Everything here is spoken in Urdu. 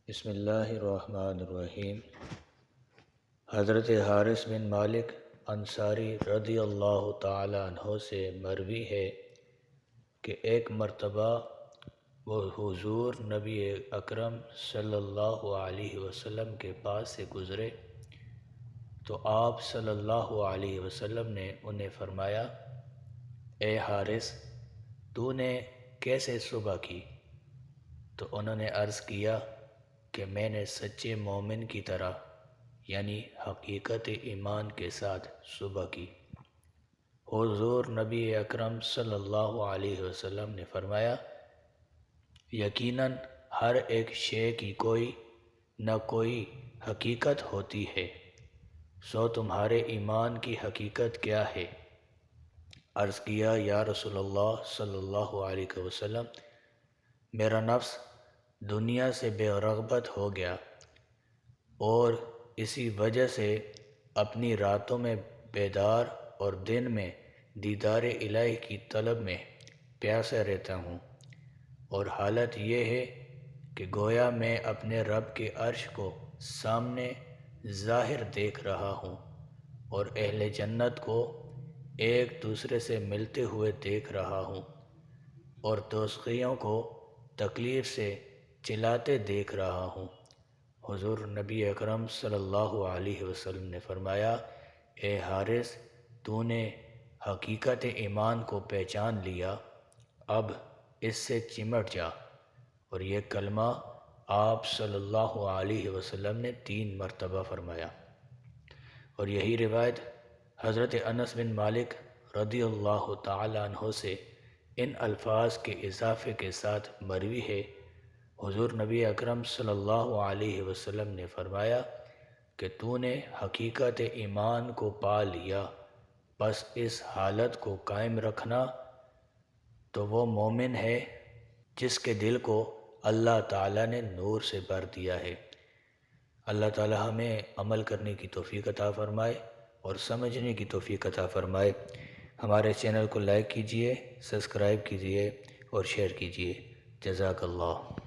بسم اللہ الرحمن الرحیم۔ حضرت حارث بن مالک انصاری رضی اللہ تعالی عنہ سے مروی ہے کہ ایک مرتبہ وہ حضور نبی اکرم صلی اللہ علیہ وسلم کے پاس سے گزرے تو آپ صلی اللہ علیہ وسلم نے انہیں فرمایا، اے حارث، تو نے کیسے صبح کی؟ تو انہوں نے عرض کیا کہ میں نے سچے مومن کی طرح یعنی حقیقت ایمان کے ساتھ صبح کی۔ حضور نبی اکرم صلی اللہ علیہ وسلم نے فرمایا، یقیناً ہر ایک شے کی کوئی نہ کوئی حقیقت ہوتی ہے، سو تمہارے ایمان کی حقیقت کیا ہے؟ عرض کیا، یا رسول اللہ صلی اللہ علیہ وسلم، میرا نفس دنیا سے بے رغبت ہو گیا اور اسی وجہ سے اپنی راتوں میں بیدار اور دن میں دیدار الہی کی طلب میں پیاسا رہتا ہوں، اور حالت یہ ہے کہ گویا میں اپنے رب کے عرش کو سامنے ظاہر دیکھ رہا ہوں اور اہل جنت کو ایک دوسرے سے ملتے ہوئے دیکھ رہا ہوں اور دوزخیوں کو تکلیف سے چلاتے دیکھ رہا ہوں۔ حضور نبی اکرم صلی اللہ علیہ وسلم نے فرمایا، اے حارث، تو نے حقیقت ایمان کو پہچان لیا، اب اس سے چمٹ جا۔ اور یہ کلمہ آپ صلی اللہ علیہ وسلم نے 3 مرتبہ فرمایا۔ اور یہی روایت حضرت انس بن مالک رضی اللہ تعالی عنہ سے ان الفاظ کے اضافے کے ساتھ مروی ہے، حضور نبی اکرم صلی اللہ علیہ وسلم نے فرمایا کہ تو نے حقیقت ایمان کو پا لیا، بس اس حالت کو قائم رکھنا تو وہ مومن ہے جس کے دل کو اللہ تعالیٰ نے نور سے بھر دیا ہے۔ اللہ تعالیٰ ہمیں عمل کرنے کی توفیق عطا فرمائے اور سمجھنے کی توفیق عطا فرمائے۔ ہمارے چینل کو لائک کیجئے، سبسکرائب کیجئے اور شیئر کیجئے۔ جزاک اللہ۔